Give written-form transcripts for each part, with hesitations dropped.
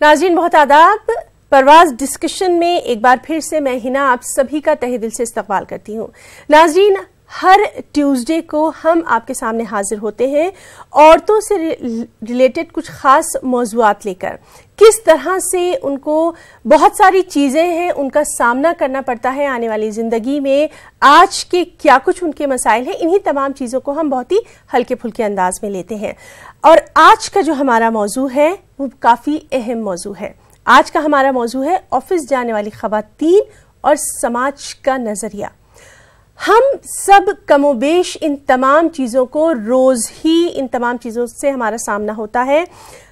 नाज़रीन बहुत आदाब। परवाज़ डिस्कशन में एक बार फिर से मैं हिना आप सभी का तहे दिल से इस्तकबाल करती हूँ। नाज़रीन, हर ट्यूसडे को हम आपके सामने हाजिर होते हैं औरतों से रिलेटेड कुछ ख़ास मौज़ूआत लेकर। किस तरह से उनको बहुत सारी चीज़ें हैं, उनका सामना करना पड़ता है आने वाली ज़िंदगी में, आज के क्या कुछ उनके मसाइल हैं, इन्हीं तमाम चीज़ों को हम बहुत ही हल्के फुल्के अंदाज में लेते हैं। और आज का जो हमारा मौजू है वो काफ़ी अहम मौजू है। आज का हमारा मौजू है ऑफिस जाने वाली ख़वातीन और समाज का नज़रिया। हम सब कमोबेश इन तमाम चीज़ों को रोज़ ही इन तमाम चीज़ों से हमारा सामना होता है।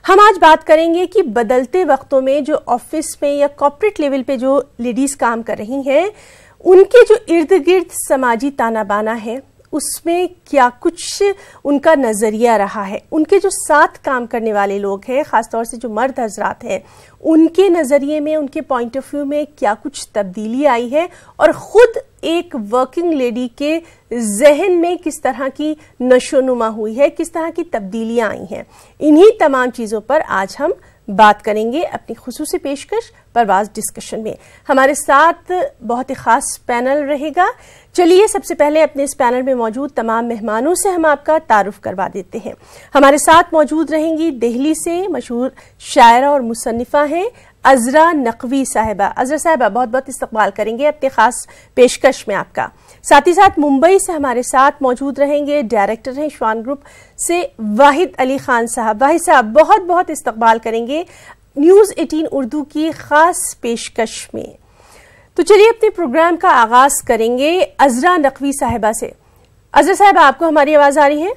हम आज बात करेंगे कि बदलते वक्तों में जो ऑफिस में या कॉर्पोरेट लेवल पे जो लेडीज़ काम कर रही हैं, उनके जो इर्द गिर्द समाजी ताना बाना है, उसमें क्या कुछ उनका नज़रिया रहा है। उनके जो साथ काम करने वाले लोग हैं, ख़ासतौर से जो मर्द हजरात हैं, उनके नज़रिए में, उनके पॉइंट ऑफ व्यू में क्या कुछ तब्दीली आई है और ख़ुद एक वर्किंग लेडी के जहन में किस तरह की नशोनुमा हुई है, किस तरह की तब्दीलियां आई हैं। इन्हीं तमाम चीज़ों पर आज हम बात करेंगे अपनी खुसूसी पेशकश परवाज़ डिस्कशन में। हमारे साथ बहुत ही ख़ास पैनल रहेगा। चलिए सबसे पहले अपने इस पैनल में मौजूद तमाम मेहमानों से हम आपका तारुफ करवा देते हैं। हमारे साथ मौजूद रहेंगी दिल्ली से मशहूर शायरा और मुसन्निफ़ा हैं अज़रा नकवी साहिबा। अज़रा साहिबा बहुत बहुत इस्तकबाल करेंगे अपने ख़ास पेशकश में आपका। साथ ही साथ मुंबई से हमारे साथ मौजूद रहेंगे, डायरेक्टर हैं श्वान ग्रुप से वाहिद अली खान साहब। वाहिद साहब बहुत बहुत इस्तकबाल करेंगे न्यूज़ 18 उर्दू की ख़ास पेशकश में। तो चलिए अपने प्रोग्राम का आगाज करेंगे अज़रा नकवी साहिबा से। अज़रा साहिबा, आपको हमारी आवाज़ आ रही है?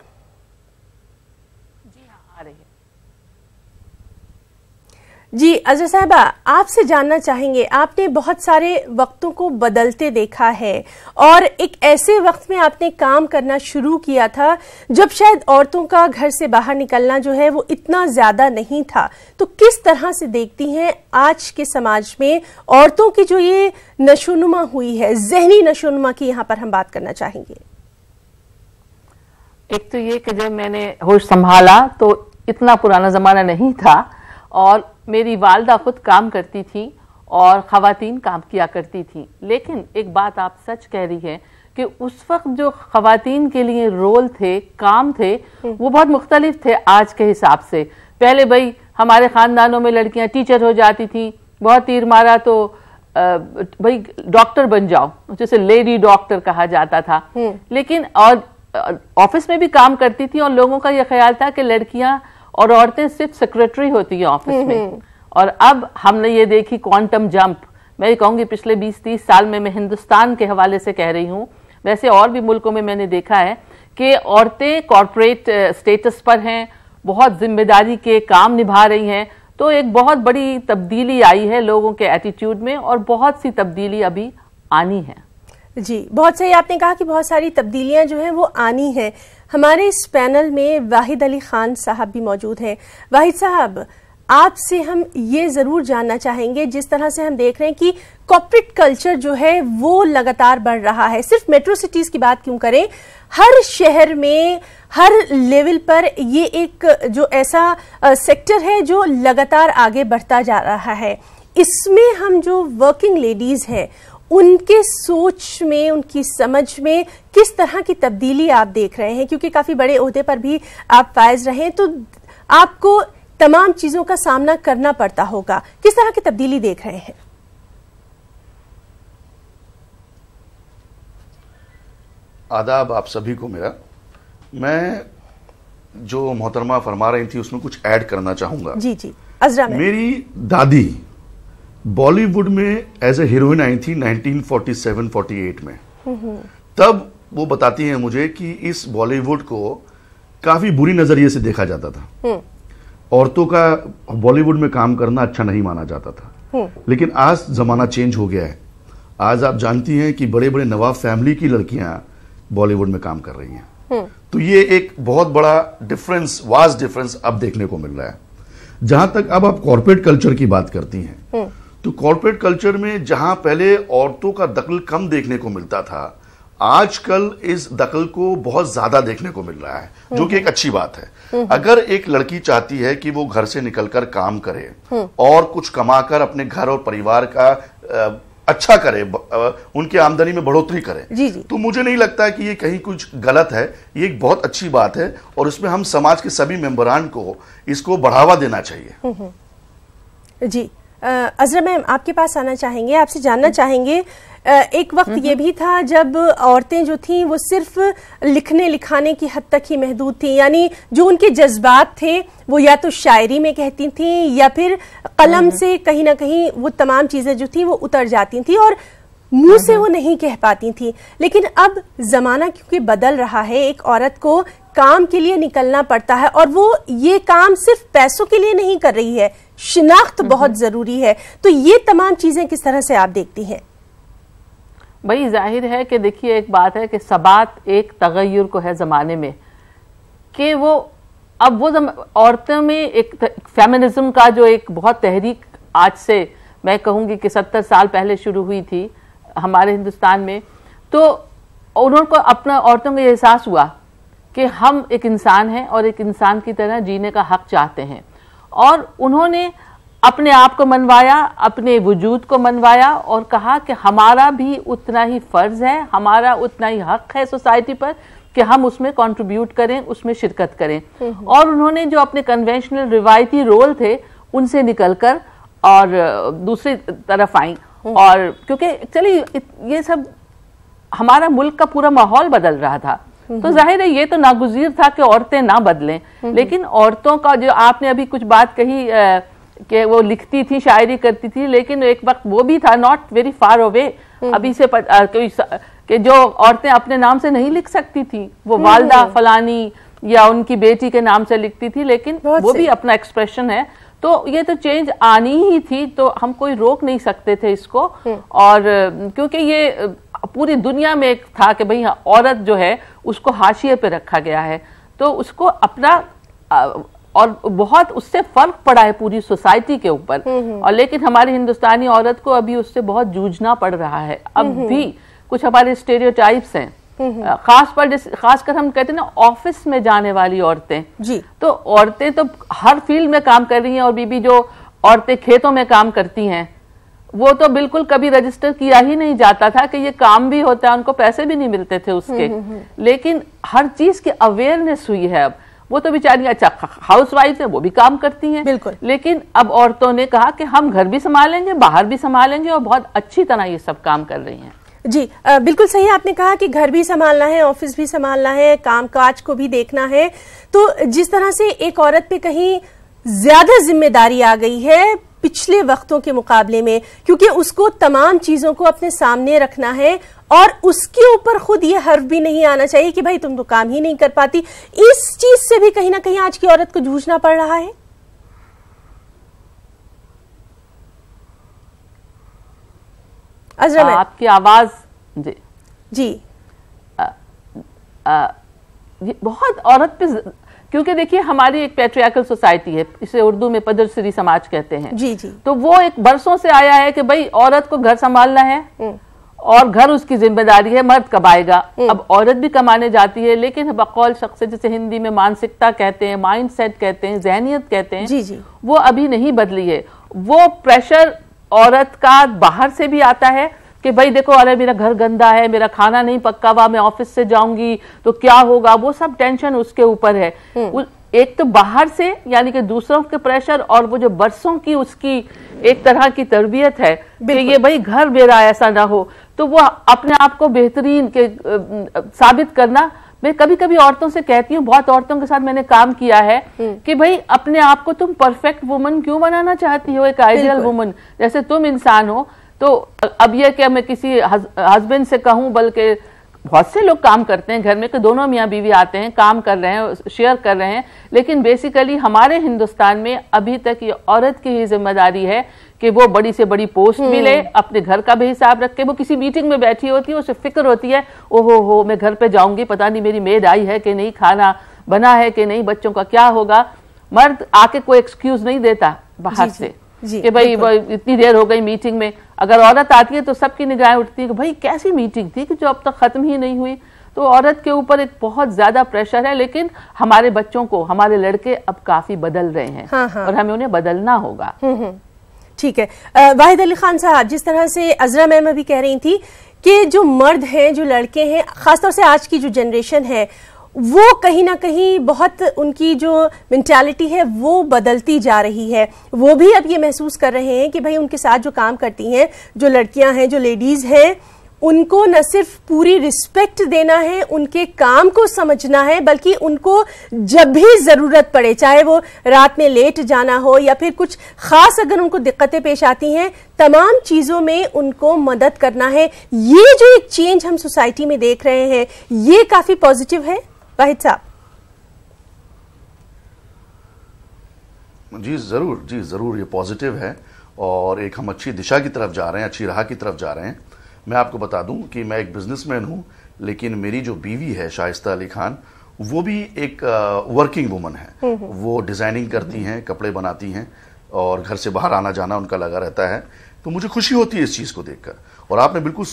जी अज़रा साहिबा, आपसे जानना चाहेंगे, आपने बहुत सारे वक्तों को बदलते देखा है और एक ऐसे वक्त में आपने काम करना शुरू किया था जब शायद औरतों का घर से बाहर निकलना जो है वो इतना ज्यादा नहीं था। तो किस तरह से देखती हैं आज के समाज में औरतों की जो ये नशोनुमा हुई है, जहनी नशोनुमा की यहाँ पर हम बात करना चाहेंगे। एक तो ये कि जब मैंने होश संभाला तो इतना पुराना जमाना नहीं था और मेरी वालदा खुद काम करती थी और ख़वातीन काम किया करती थी। लेकिन एक बात आप सच कह रही है कि उस वक्त जो ख़वातीन के लिए रोल थे, काम थे, वो बहुत मुख्तलिफ थे आज के हिसाब से। पहले भाई हमारे ख़ानदानों में लड़कियां टीचर हो जाती थी, बहुत तीर मारा तो भाई डॉक्टर बन जाओ, जैसे लेडी डॉक्टर कहा जाता था। लेकिन और ऑफिस में भी काम करती थी और लोगों का यह ख्याल था कि लड़कियां और औरतें सिर्फ सेक्रेटरी होती हैं ऑफिस में। और अब हमने ये देखी क्वांटम जंप। मैं कहूँगी पिछले 20-30 साल में, मैं हिंदुस्तान के हवाले से कह रही हूँ, वैसे और भी मुल्कों में मैंने देखा है कि औरतें कॉरपोरेट स्टेटस पर हैं, बहुत जिम्मेदारी के काम निभा रही हैं। तो एक बहुत बड़ी तब्दीली आई है लोगों के एटीट्यूड में और बहुत सी तब्दीली अभी आनी है। जी बहुत सही आपने कहा कि बहुत सारी तब्दीलियां जो हैं वो आनी हैं। हमारे इस पैनल में वाहिद अली खान साहब भी मौजूद हैं। वाहिद साहब, आपसे हम ये ज़रूर जानना चाहेंगे, जिस तरह से हम देख रहे हैं कि कॉर्पोरेट कल्चर जो है वो लगातार बढ़ रहा है। सिर्फ मेट्रो सिटीज़ की बात क्यों करें, हर शहर में हर लेवल पर ये एक जो ऐसा सेक्टर है जो लगातार आगे बढ़ता जा रहा है। इसमें हम जो वर्किंग लेडीज़ हैं उनके सोच में, उनकी समझ में किस तरह की तब्दीली आप देख रहे हैं? क्योंकि काफ़ी बड़े ओहदे पर भी आप फायज रहे, तो आपको तमाम चीज़ों का सामना करना पड़ता होगा। किस तरह की तब्दीली देख रहे हैं? आदाब आप सभी को मेरा। मैं जो मोहतरमा फरमा रही थी उसमें कुछ ऐड करना चाहूँगा। जी जी अज़रा, मेरी दादी बॉलीवुड में एज ए हीरोइन आई थी 1947-48 में। तब वो बताती हैं मुझे कि इस बॉलीवुड को काफी बुरी नजरिए से देखा जाता था। औरतों का बॉलीवुड में काम करना अच्छा नहीं माना जाता था। लेकिन आज जमाना चेंज हो गया है। आज आप जानती हैं कि बड़े बड़े नवाब फैमिली की लड़कियां बॉलीवुड में काम कर रही हैं। तो ये एक बहुत बड़ा डिफरेंस, वास्ट डिफरेंस अब देखने को मिल रहा है। जहां तक अब आप कॉर्पोरेट कल्चर की बात करती हैं, तो कॉर्पोरेट कल्चर में जहां पहले औरतों का दखल कम देखने को मिलता था, आजकल इस दखल को बहुत ज्यादा देखने को मिल रहा है, जो कि एक अच्छी बात है। अगर एक लड़की चाहती है कि वो घर से निकलकर काम करे और कुछ कमाकर अपने घर और परिवार का अच्छा करे, उनकी आमदनी में बढ़ोतरी करे, जी जी। तो मुझे नहीं लगता है कि ये कहीं कुछ गलत है। ये एक बहुत अच्छी बात है और इसमें हम समाज के सभी मेंबरान को इसको बढ़ावा देना चाहिए। जी अजरा मैम, आपके पास आना चाहेंगे, आपसे जानना चाहेंगे, एक वक्त ये भी था जब औरतें जो थीं वो सिर्फ लिखने लिखाने की हद तक ही महदूद थीं, यानी जो उनके जज्बात थे वो या तो शायरी में कहती थीं या फिर कलम से कहीं ना कहीं वो तमाम चीजें जो थी वो उतर जाती थी और मुंह से वो नहीं कह पाती थी। लेकिन अब जमाना क्योंकि बदल रहा है, एक औरत को काम के लिए निकलना पड़ता है और वो ये काम सिर्फ पैसों के लिए नहीं कर रही है, शिनाख्त बहुत जरूरी है। तो ये तमाम चीजें किस तरह से आप देखती हैं? भाई जाहिर है कि देखिए, एक बात है कि सबात एक तगय्युर को है ज़माने में कि वो अब वो औरतों में एक फेमिनिज्म का जो एक बहुत तहरीक आज से मैं कहूँगी कि 70 साल पहले शुरू हुई थी हमारे हिंदुस्तान में, तो उनको अपना औरतों को ये एहसास हुआ कि हम एक इंसान हैं और एक इंसान की तरह जीने का हक चाहते हैं, और उन्होंने अपने आप को मनवाया, अपने वजूद को मनवाया और कहा कि हमारा भी उतना ही फर्ज है, हमारा उतना ही हक है सोसाइटी पर कि हम उसमें कंट्रीब्यूट करें, उसमें शिरकत करें। और उन्होंने जो अपने कन्वेंशनल रिवायती रोल थे उनसे निकलकर और दूसरी तरफ आई, और क्योंकि चलिए ये सब हमारा मुल्क का पूरा माहौल बदल रहा था, तो जाहिर है ये तो नागुज़ीर था कि औरतें ना बदलें। लेकिन औरतों का जो आपने अभी कुछ बात कही कि वो लिखती थी, शायरी करती थी, लेकिन एक वक्त वो भी था, नॉट वेरी फार अवे, अभी से कि जो औरतें अपने नाम से नहीं लिख सकती थी, वो वालदा फलानी या उनकी बेटी के नाम से लिखती थी, लेकिन वो भी अपना एक्सप्रेशन है। तो ये तो चेंज आनी ही थी, तो हम कोई रोक नहीं सकते थे इसको। और क्योंकि ये पूरी दुनिया में एक था कि भाई औरत जो है उसको हाशिए पे रखा गया है, तो उसको अपना और बहुत उससे फर्क पड़ा है पूरी सोसाइटी के ऊपर। और लेकिन हमारी हिंदुस्तानी औरत को अभी उससे बहुत जूझना पड़ रहा है। अब भी कुछ हमारे स्टेरियोटाइप्स हैं, खासकर हम कहते हैं ना ऑफिस में जाने वाली औरतें जी, तो औरतें तो हर फील्ड में काम कर रही हैं, और बीबी जो औरतें खेतों में काम करती हैं वो तो बिल्कुल कभी रजिस्टर किया ही नहीं जाता था कि ये काम भी होता है, उनको पैसे भी नहीं मिलते थे उसके। लेकिन हर चीज की अवेयरनेस हुई है। अब वो तो बेचारी अच्छा हाउसवाइफ है, वो भी काम करती हैं बिल्कुल, लेकिन अब औरतों ने कहा कि हम घर भी संभालेंगे, बाहर भी संभालेंगे, और बहुत अच्छी तरह ये सब काम कर रही हैं। जी बिल्कुल सही आपने कहा कि घर भी संभालना है, ऑफिस भी संभालना है, कामकाज को भी देखना है। तो जिस तरह से एक औरत पे कहीं ज्यादा जिम्मेदारी आ गई है पिछले वक्तों के मुकाबले में, क्योंकि उसको तमाम चीजों को अपने सामने रखना है और उसके ऊपर खुद ये हर्फ भी नहीं आना चाहिए कि भाई तुम तो काम ही नहीं कर पाती। इस चीज से भी कहीं ना कहीं आज की औरत को जूझना पड़ रहा है। अजरा आपकी आवाज जी जी ये बहुत औरत पे, क्योंकि देखिए हमारी एक पैट्रियार्कल सोसाइटी है, इसे उर्दू में पदरसरी समाज कहते हैं जी जी, तो वो एक बरसों से आया है कि भाई औरत को घर संभालना है और घर उसकी जिम्मेदारी है, मर्द कब आएगा। अब औरत भी कमाने जाती है, लेकिन बकौल शख्स जैसे हिंदी में मानसिकता कहते हैं, माइंड सेट कहते हैं, जहनियत कहते हैं जी जी, वो अभी नहीं बदली है। वो प्रेशर औरत का बाहर से भी आता है कि भाई देखो अरे मेरा घर गंदा है, मेरा खाना नहीं पक्का हुआ, मैं ऑफिस से जाऊंगी तो क्या होगा, वो सब टेंशन उसके ऊपर है। एक तो बाहर से यानी कि दूसरों के प्रेशर, और वो जो बरसों की उसकी एक तरह की तरबियत है कि ये भाई घर मेरा ऐसा ना हो, तो वो अपने आप को बेहतरीन के साबित करना। मैं कभी कभी औरतों से कहती हूँ, बहुत औरतों के साथ मैंने काम किया है कि भाई अपने आप को तुम परफेक्ट वुमन क्यों बनाना चाहती हो, एक आइडियल वुमन जैसे तुम इंसान हो। तो अब यह कि मैं किसी हस्बैंड से कहूं, बल्कि बहुत से लोग काम करते हैं घर में कि दोनों मियाँ बीवी आते हैं, काम कर रहे हैं, शेयर कर रहे हैं, लेकिन बेसिकली हमारे हिंदुस्तान में अभी तक ये औरत की ही जिम्मेदारी है कि वो बड़ी से बड़ी पोस्ट मिले, अपने घर का भी हिसाब रखे। वो किसी मीटिंग में बैठी होती है, उसे फिक्र होती है ओहो हो मैं घर पे जाऊंगी, पता नहीं मेरी मेड आई है कि नहीं, खाना बना है कि नहीं, बच्चों का क्या होगा। मर्द आके कोई एक्सक्यूज नहीं देता बाहर से, कि भाई इतनी देर हो गई मीटिंग में। अगर औरत आती है तो सबकी निगाहें उठती है कि भाई कैसी मीटिंग थी कि जो अब तक खत्म ही नहीं हुई। तो औरत के ऊपर एक बहुत ज्यादा प्रेशर है, लेकिन हमारे बच्चों को, हमारे लड़के अब काफी बदल रहे हैं। हाँ। और हमें उन्हें बदलना होगा। ठीक है। वाहिद अली खान साहब, जिस तरह से अजरा मैम अभी कह रही थी कि जो मर्द हैं, जो लड़के हैं, खासतौर से आज की जो जनरेशन है, वो कहीं ना कहीं बहुत उनकी जो मेंटालिटी है वो बदलती जा रही है। वो भी अब ये महसूस कर रहे हैं कि भाई उनके साथ जो काम करती हैं, जो लड़कियां हैं, जो लेडीज हैं, उनको न सिर्फ पूरी रिस्पेक्ट देना है, उनके काम को समझना है, बल्कि उनको जब भी जरूरत पड़े, चाहे वो रात में लेट जाना हो या फिर कुछ खास अगर उनको दिक्कतें पेश आती हैं, तमाम चीजों में उनको मदद करना है। ये जो एक चेंज हम सोसाइटी में देख रहे हैं, ये काफी पॉजिटिव है। वाहिद साहब। जी जरूर ये पॉजिटिव है और एक हम अच्छी दिशा की तरफ जा रहे हैं, अच्छी राह की तरफ जा रहे हैं। मैं आपको बता दूं कि मैं एक बिजनेसमैन हूं, लेकिन मेरी जो बीवी है शाइस्ता अली खान, वो भी एक वर्किंग वुमन है। वो डिजाइनिंग करती हैं, कपड़े बनाती हैं और घर से बाहर आना जाना उनका लगा रहता है। तो मुझे खुशी होती है इस चीज को देखकर। और आपने बिल्कुल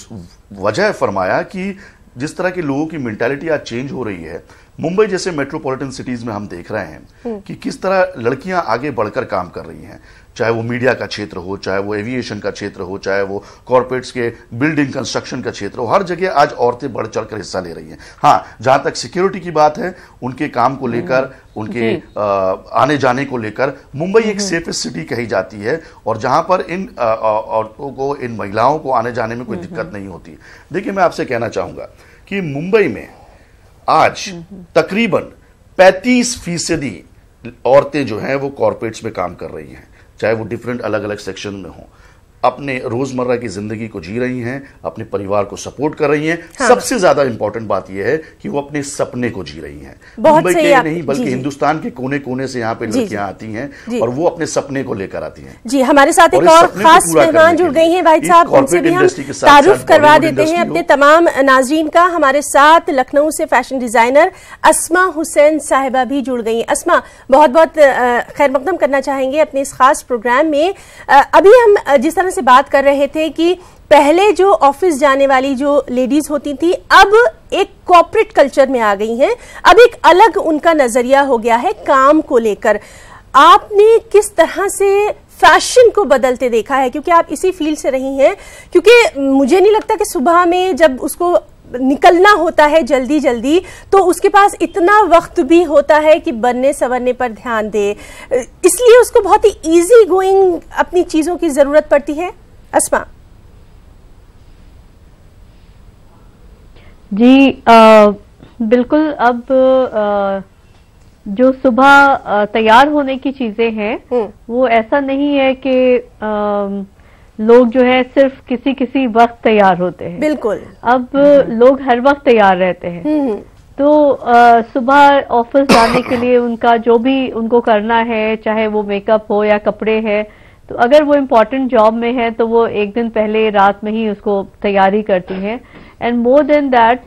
वजह फरमाया कि जिस तरह के लोगों की मेंटालिटी आज चेंज हो रही है, मुंबई जैसे मेट्रोपॉलिटन सिटीज में हम देख रहे हैं कि किस तरह लड़कियां आगे बढ़कर काम कर रही हैं, चाहे वो मीडिया का क्षेत्र हो, चाहे वो एविएशन का क्षेत्र हो, चाहे वो कॉर्पोरेट्स के बिल्डिंग कंस्ट्रक्शन का क्षेत्र हो, हर जगह आज औरतें बढ़ चढ़कर हिस्सा ले रही हैं। हाँ, जहां तक सिक्योरिटी की बात है, उनके काम को लेकर, उनके आने जाने को लेकर मुंबई एक सेफेस्ट सिटी कही जाती है और जहां पर इन औरतों को, इन महिलाओं को आने जाने में कोई दिक्कत नहीं होती। देखिए, मैं आपसे कहना चाहूंगा कि मुंबई में आज तकरीबन 35% औरतें जो हैं वो कॉर्पोरेट्स में काम कर रही हैं, चाहे वो डिफरेंट अलग अलग सेक्शन में हो, अपने रोजमर्रा की जिंदगी को जी रही हैं, अपने परिवार को सपोर्ट कर रही हैं। हाँ। सबसे ज्यादा इंपॉर्टेंट बात यह है कि वो अपने सपने को जी रही हैं। मुंबई के नहीं बल्कि हिंदुस्तान के कोने कोने से यहाँ पे लड़कियां आती हैं और वो अपने सपने को लेकर आती हैं। जी, हमारे साथ एक और खास मेहमान जुड़ गई हैं वाहिद साहब, उनसे भी हम तारुफ करवा देते हैं अपने तमाम नाजरीन का। हमारे साथ लखनऊ से फैशन डिजाइनर अस्मा हुसैन साहिबा भी जुड़ गई हैं। अस्मा, बहुत बहुत खैर मकदम करना चाहेंगे अपने इस खास प्रोग्राम में। अभी हम जिस तरह से बात कर रहे थे कि पहले जो ऑफिस जाने वाली जो लेडीज होती थी, अब एक कॉर्पोरेट कल्चर में आ गई हैं। अब एक अलग उनका नजरिया हो गया है काम को लेकर। आपने किस तरह से फैशन को बदलते देखा है, क्योंकि आप इसी फील्ड से रही हैं? क्योंकि मुझे नहीं लगता कि सुबह में जब उसको निकलना होता है जल्दी जल्दी, तो उसके पास इतना वक्त भी होता है कि बनने संवरने पर ध्यान दे, इसलिए उसको बहुत ही इजी गोइंग अपनी चीजों की जरूरत पड़ती है। अस्मा जी, बिल्कुल। अब जो सुबह तैयार होने की चीजें हैं, वो ऐसा नहीं है कि लोग जो है सिर्फ किसी किसी वक्त तैयार होते हैं। बिल्कुल। अब लोग हर वक्त तैयार रहते हैं। तो सुबह ऑफिस जाने के लिए उनका जो भी उनको करना है, चाहे वो मेकअप हो या कपड़े हैं, तो अगर वो इम्पोर्टेंट जॉब में है तो वो एक दिन पहले रात में ही उसको तैयारी करती हैं। And more than that,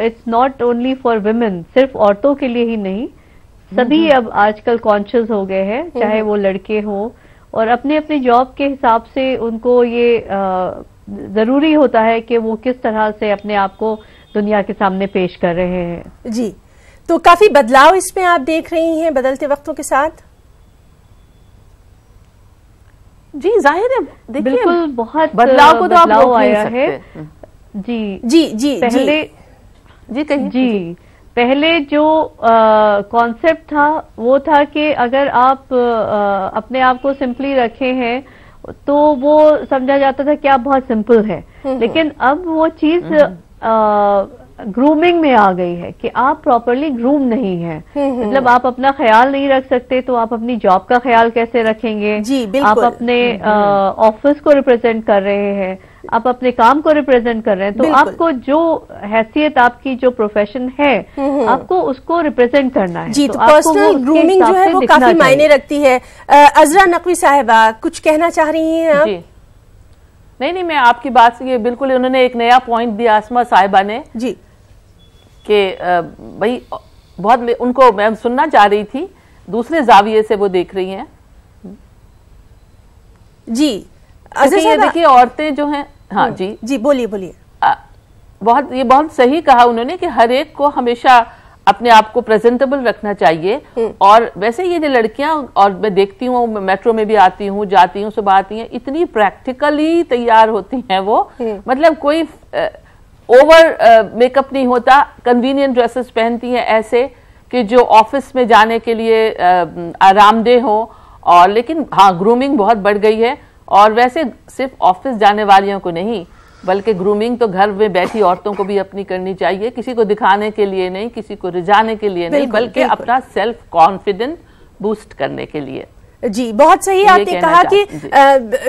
it's not only for women, सिर्फ औरतों के लिए ही नहीं, सभी अब आजकल कॉन्शियस हो गए हैं, चाहे वो लड़के हों, और अपने अपने जॉब के हिसाब से उनको ये जरूरी होता है कि वो किस तरह से अपने आप को दुनिया के सामने पेश कर रहे हैं। जी, तो काफी बदलाव इसमें आप देख रही हैं बदलते वक्तों के साथ? जी, जाहिर है, देखिए बिल्कुल बहुत बदलाव को तो आप रोक नहीं आया है। जी जी जी पहले जी कहिए। जी, पहले जो कॉन्सेप्ट था वो था कि अगर आप अपने आप को सिंपली रखे हैं तो वो समझा जाता था कि आप बहुत सिंपल हैं। लेकिन अब वो चीज ग्रूमिंग में आ गई है कि आप प्रॉपरली ग्रूम नहीं है। मतलब आप अपना ख्याल नहीं रख सकते तो आप अपनी जॉब का ख्याल कैसे रखेंगे? जी, आप अपने ऑफिस को रिप्रेजेंट कर रहे हैं, आप अपने काम को रिप्रेजेंट कर रहे हैं, तो आपको जो हैसियत आपकी जो प्रोफेशन है आपको उसको रिप्रेजेंट करना है। जी, तो पर्सनल ग्रूमिंग जो है वो काफी मायने रखती है। अजरा नकवी साहिबा, कुछ कहना चाह रही हैं आप? जी, नहीं, मैं आपकी बात से बिल्कुल, उन्होंने एक नया पॉइंट दिया अस्मा साहिबा ने जी, कि भाई बहुत उनको मैं सुनना चाह रही थी, दूसरे जाविये से वो देख रही हैं। जी ये देखिए औरतें जो हैं, हाँ जी जी बोलिए बोलिए। ये बहुत सही कहा उन्होंने कि हर एक को हमेशा अपने आप को प्रेजेंटेबल रखना चाहिए। और वैसे ये जो लड़कियां, और मैं देखती हूँ मेट्रो में भी आती हूँ, जाती हूँ, सुबह आती हैं, इतनी प्रैक्टिकली तैयार होती हैं वो, मतलब कोई ओवर मेकअप नहीं होता, कन्वीनियंट ड्रेसेस पहनती हैं ऐसे कि जो ऑफिस में जाने के लिए आरामदेह हो। और लेकिन हाँ, ग्रूमिंग बहुत बढ़ गई है, और वैसे सिर्फ ऑफिस जाने वालियों को नहीं, बल्कि ग्रूमिंग तो घर में बैठी औरतों को भी अपनी करनी चाहिए, किसी को दिखाने के लिए नहीं, किसी को रिझाने के लिए नहीं, बल्कि अपना सेल्फ कॉन्फिडेंस बूस्ट करने के लिए। जी बहुत सही आपने कहा कि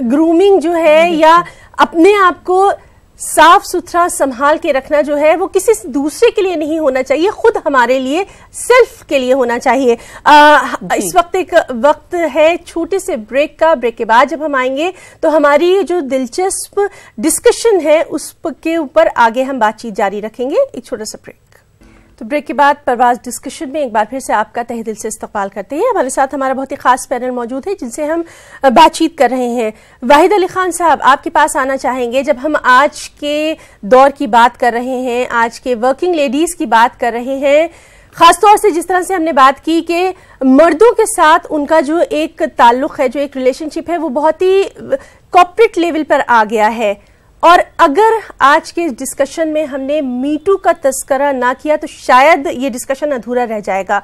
ग्रूमिंग जो है या अपने आप को साफ सुथरा संभाल के रखना जो है वो किसी दूसरे के लिए नहीं होना चाहिए, खुद हमारे लिए, सेल्फ के लिए होना चाहिए। इस वक्त एक वक्त है छोटे से ब्रेक का। ब्रेक के बाद जब हम आएंगे तो हमारी जो दिलचस्प डिस्कशन है उसके ऊपर आगे हम बातचीत जारी रखेंगे। एक छोटा सा ब्रेक। तो ब्रेक के बाद परवाज डिस्कशन में एक बार फिर से आपका तहे दिल से इस्तकबाल करते हैं। हमारे साथ हमारा बहुत ही खास पैनल मौजूद है जिनसे हम बातचीत कर रहे हैं। वाहिद अली खान साहब, आपके पास आना चाहेंगे। जब हम आज के दौर की बात कर रहे हैं, आज के वर्किंग लेडीज की बात कर रहे हैं, खासतौर से जिस तरह से हमने बात की कि मर्दों के साथ उनका जो एक ताल्लुक है, जो एक रिलेशनशिप है, वो बहुत ही कॉर्पोरेट लेवल पर आ गया है। और अगर आज के डिस्कशन में हमने मीटू का तस्करा ना किया तो शायद ये डिस्कशन अधूरा रह जाएगा।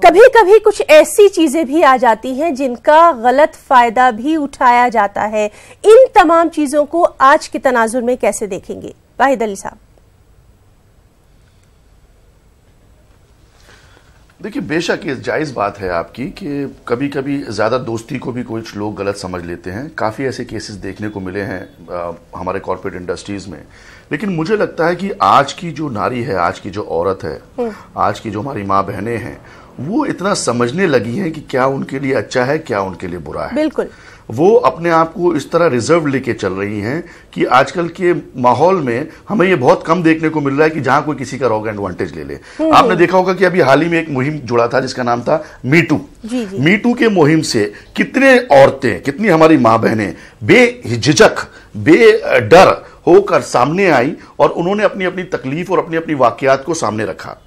कभी कभी कुछ ऐसी चीजें भी आ जाती हैं जिनका गलत फायदा भी उठाया जाता है। इन तमाम चीजों को आज के तनाजुर में कैसे देखेंगे वाहिद अली साहब? देखिए, बेशक ये जायज़ बात है आपकी कि कभी कभी ज़्यादा दोस्ती को भी कुछ लोग गलत समझ लेते हैं। काफ़ी ऐसे केसेस देखने को मिले हैं हमारे कॉर्पोरेट इंडस्ट्रीज़ में। लेकिन मुझे लगता है कि आज की जो नारी है, आज की जो औरत है, आज की जो हमारी माँ बहनें हैं, वो इतना समझने लगी हैं कि क्या उनके लिए अच्छा है, क्या उनके लिए बुरा है। बिल्कुल, वो अपने आप को इस तरह रिजर्व लेके चल रही हैं कि आजकल के माहौल में हमें ये बहुत कम देखने को मिल रहा है कि जहां कोई किसी का रॉग एडवांटेज ले ले। आपने देखा होगा कि अभी हाल ही में एक मुहिम जुड़ा था जिसका नाम था मीटू। मीटू के मुहिम से कितने औरतें, कितनी हमारी मां बहनें बेहिचक, बेडर होकर सामने आई और उन्होंने अपनी अपनी तकलीफ और अपनी अपनी वाकयात को सामने रखा।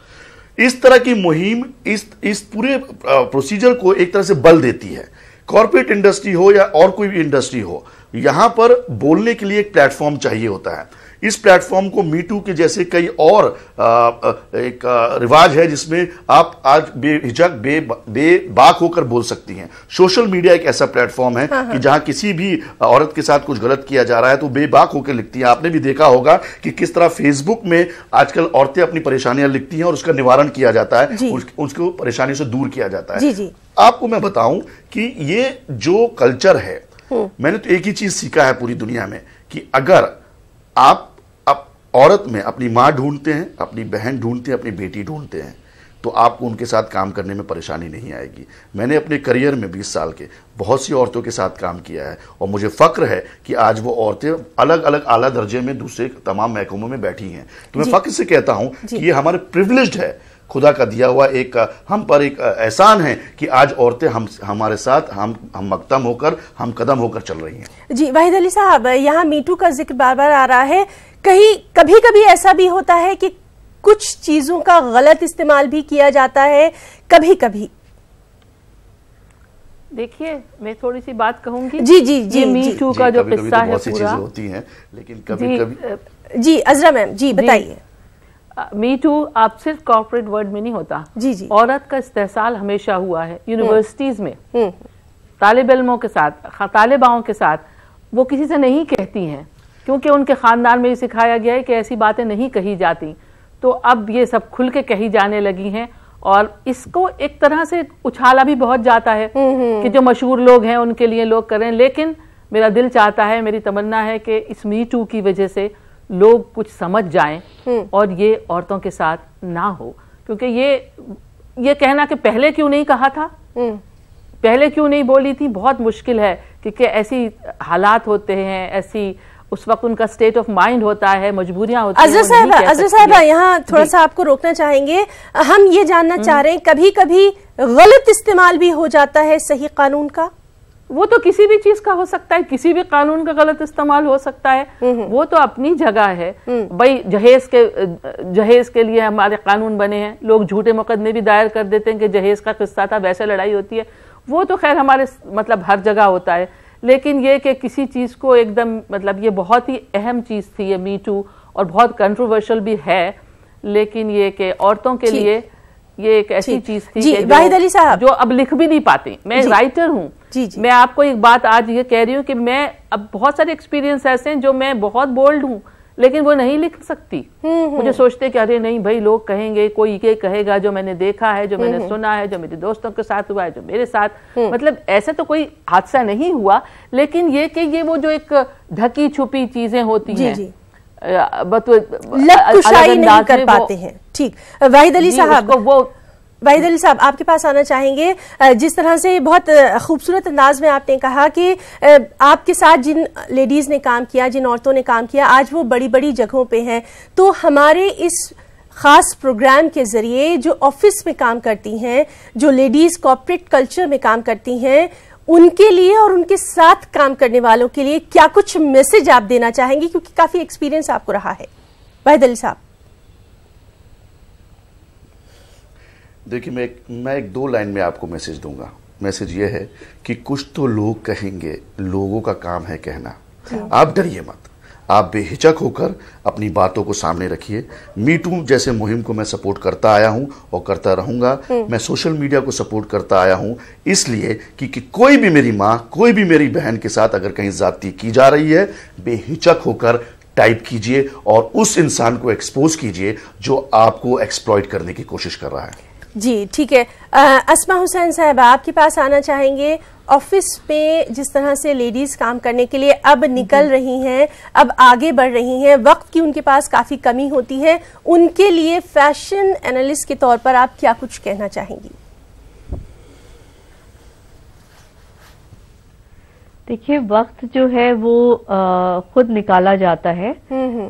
इस तरह की मुहिम इस पूरे प्रोसीजर को एक तरह से बल देती है। कॉर्पोरेट इंडस्ट्री हो या और कोई भी इंडस्ट्री हो, यहां पर बोलने के लिए एक प्लेटफॉर्म चाहिए होता है। इस प्लेटफॉर्म को मीटू के जैसे कई और एक रिवाज है जिसमें आप आज बेहिचक, बेबाक होकर बोल सकती हैं। सोशल मीडिया एक ऐसा प्लेटफॉर्म है कि जहां किसी भी औरत के साथ कुछ गलत किया जा रहा है तो बेबाक होकर लिखती हैं। आपने भी देखा होगा कि किस तरह फेसबुक में आजकल औरतें अपनी परेशानियां लिखती हैं और उसका निवारण किया जाता है, उसको परेशानी से दूर किया जाता है। आपको मैं बताऊं कि ये जो कल्चर है, मैंने तो एक ही चीज सीखा है पूरी दुनिया में कि अगर आप औरत में अपनी मां ढूंढते हैं, अपनी बहन ढूंढते हैं, अपनी बेटी ढूंढते हैं, तो आपको उनके साथ काम करने में परेशानी नहीं आएगी। मैंने अपने करियर में 20 साल के बहुत सी औरतों के साथ काम किया है और मुझे फक्र है कि आज वो औरतें अलग अलग आला दर्जे में दूसरे तमाम महकमों में बैठी हैं। तो मैं फक्र से कहता हूं कि ये हमारे प्रिविलेज्ड है, खुदा का दिया हुआ एक हम पर एक एहसान है कि आज औरतें हमारे साथ हम मकदम होकर, हम कदम होकर चल रही हैं। जी वाहिद अली साहब, यहाँ मीटू का जिक्र बार बार आ रहा है। कभी कभी ऐसा भी होता है कि कुछ चीजों का गलत इस्तेमाल भी किया जाता है कभी कभी। देखिए, मैं थोड़ी सी बात कहूंगी। जी मीटू का जो किस्सा है बहुत सी चीजें होती हैं, लेकिन कभी कभी जी अजरा मैम जी बताइए। मीटू आप सिर्फ कॉर्पोरेट वर्ल्ड में नहीं होता। जी औरत का इस्तेहसाल हमेशा हुआ है यूनिवर्सिटीज में, तालिब इल्मों के साथ, तालिबाओं के साथ। वो किसी से नहीं कहती हैं क्योंकि उनके खानदान में सिखाया गया है कि ऐसी बातें नहीं कही जाती। तो अब ये सब खुल के कही जाने लगी हैं और इसको एक तरह से उछाला भी बहुत जाता है कि जो मशहूर लोग हैं उनके लिए लोग करें। लेकिन मेरा दिल चाहता है, मेरी तमन्ना है कि इस मीटू की वजह से लोग कुछ समझ जाएं और ये औरतों के साथ ना हो। क्योंकि ये कहना कि पहले क्यों नहीं कहा था, पहले क्यों नहीं बोली थी, बहुत मुश्किल है। क्योंकि ऐसी हालात होते हैं, ऐसी उस वक्त उनका स्टेट ऑफ माइंड होता है, मजबूरियां होती हैं। अजर साहब, यहाँ थोड़ा सा आपको रोकना चाहेंगे। हम ये जानना चाह रहे हैं, कभी कभी गलत इस्तेमाल भी हो जाता है सही कानून का। वो तो किसी भी चीज का हो सकता है, किसी भी कानून का गलत इस्तेमाल हो सकता है, वो तो अपनी जगह है। भाई जहेज के लिए हमारे कानून बने हैं, लोग झूठे मुकदमे भी दायर कर देते हैं कि जहेज का किस्सा था, वैसे लड़ाई होती है, वो तो खैर हमारे मतलब हर जगह होता है। लेकिन ये कि किसी चीज को एकदम मतलब ये बहुत ही अहम चीज थी ये मी टू, और बहुत कंट्रोवर्शियल भी है, लेकिन ये कि औरतों के लिए ये एक ऐसी चीज थी कि वाहिद अली साहब जो अब लिख भी नहीं पाते। मैं राइटर हूँ, मैं आपको एक बात आज ये कह रही हूँ कि मैं अब बहुत सारे एक्सपीरियंस ऐसे हैं जो मैं बहुत बोल्ड हूँ लेकिन वो नहीं लिख सकती। मुझे सोचते कि अरे नहीं भाई, लोग कहेंगे, कोई ये कहेगा जो मैंने देखा है, जो मैंने सुना है, जो मेरे दोस्तों के साथ हुआ है, जो मेरे साथ, मतलब ऐसे तो कोई हादसा नहीं हुआ, लेकिन ये कि ये वो जो एक ढकी छुपी चीजें होती हैं, लबकुशाई नहीं कर पाते हैं। ठीक, वाहिद अली साहब, वाहिद अली साहब आपके पास आना चाहेंगे। जिस तरह से बहुत खूबसूरत अंदाज में आपने कहा कि आपके साथ जिन लेडीज ने काम किया, जिन औरतों ने काम किया, आज वो बड़ी बड़ी जगहों पे हैं, तो हमारे इस खास प्रोग्राम के जरिए जो ऑफिस में काम करती हैं, जो लेडीज कॉर्पोरेट कल्चर में काम करती हैं, उनके लिए और उनके साथ काम करने वालों के लिए क्या कुछ मैसेज आप देना चाहेंगे, क्योंकि काफी एक्सपीरियंस आपको रहा है। वाहिद अली साहब। देखिए, मैं एक 2 लाइन में आपको मैसेज दूंगा। मैसेज ये है कि कुछ तो लोग कहेंगे, लोगों का काम है कहना। आप डरिए मत, आप बेहिचक होकर अपनी बातों को सामने रखिए। मी टू जैसे मुहिम को मैं सपोर्ट करता आया हूं और करता रहूंगा। मैं सोशल मीडिया को सपोर्ट करता आया हूं इसलिए कि कोई भी मेरी माँ, कोई भी मेरी बहन के साथ अगर कहीं ज्यादती की जा रही है, बेहिचक होकर टाइप कीजिए और उस इंसान को एक्सपोज कीजिए जो आपको एक्सप्लॉइट करने की कोशिश कर रहा है। जी ठीक है। अस्मा हुसैन साहब आपके पास आना चाहेंगे। ऑफिस में जिस तरह से लेडीज काम करने के लिए अब निकल रही हैं, अब आगे बढ़ रही हैं, वक्त की उनके पास काफी कमी होती है, उनके लिए फैशन एनालिस्ट के तौर पर आप क्या कुछ कहना चाहेंगी? देखिए, वक्त जो है वो खुद निकाला जाता है।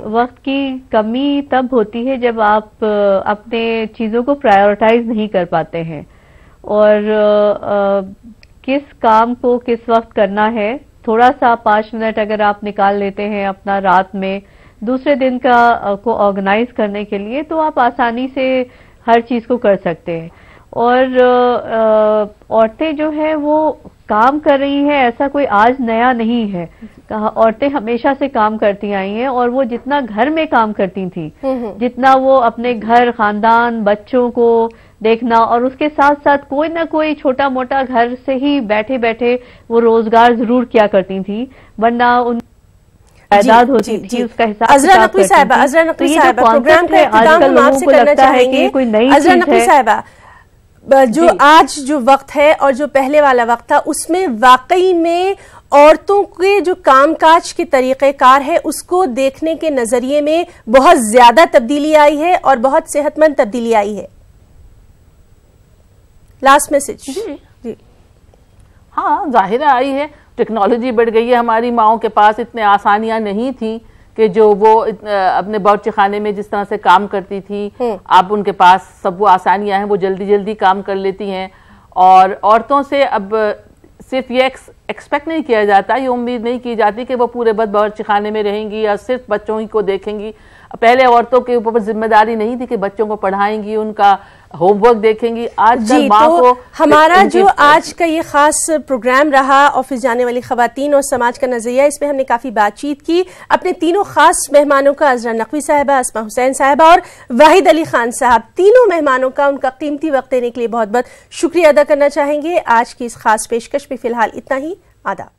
वक्त की कमी तब होती है जब आप अपने चीजों को प्रायोरिटाइज नहीं कर पाते हैं, और किस काम को किस वक्त करना है, थोड़ा सा 5 मिनट अगर आप निकाल लेते हैं अपना रात में दूसरे दिन का को ऑर्गेनाइज करने के लिए, तो आप आसानी से हर चीज को कर सकते हैं। और औरतें जो है वो काम कर रही हैं, ऐसा कोई आज नया नहीं है। औरतें हमेशा से काम करती आई हैं, और वो जितना घर में काम करती थी, जितना वो अपने घर, खानदान, बच्चों को देखना, और उसके साथ साथ कोई ना कोई छोटा मोटा घर से ही बैठे बैठे वो रोजगार जरूर किया करती थी, वरना उन तादाद होती थी उसका हिसाब अज़रा नकवी साहिबा प्रोग्राम का इख्तिताम हम आपसे करना चाहेंगे। कोई नई अज़रा नकवी साहिबा, जो आज जो वक्त है और जो पहले वाला वक्त था, उसमें वाकई में औरतों के जो कामकाज के तरीक़ेकार है उसको देखने के नजरिए में बहुत ज्यादा तब्दीली आई है और बहुत सेहतमंद तब्दीली आई है। Last message. जी हाँ, जाहिर आई है, टेक्नोलॉजी बढ़ गई है। हमारी माओं के पास इतने आसानियां नहीं थी कि जो वो अपने बावर्ची खाने में जिस तरह से काम करती थी, अब उनके पास सब वो आसानियां हैं, वो जल्दी जल्दी काम कर लेती हैं। और औरतों से अब सिर्फ ये एक्सपेक्ट नहीं किया जाता, ये उम्मीद नहीं की जाती कि वो पूरे वक्त बावर्ची खाने में रहेंगी या सिर्फ बच्चों ही को देखेंगी। पहले औरतों के ऊपर जिम्मेदारी नहीं थी कि बच्चों को पढ़ाएंगी, उनका होमवर्क देखेंगी। आज माँ को हमारा जो आज का ये खास प्रोग्राम रहा, ऑफिस जाने वाली खवातीन और समाज का नजरिया, इसमें हमने काफी बातचीत की अपने तीनों खास मेहमानों का, अज़रा नकवी साहिबा, अस्मा हुसैन साहिबा और वाहिद अली खान साहब, तीनों मेहमानों का उनका कीमती वक्त देने के लिए बहुत बहुत शुक्रिया अदा करना चाहेंगे। आज की इस खास पेशकश में फिलहाल इतना ही। आदाब।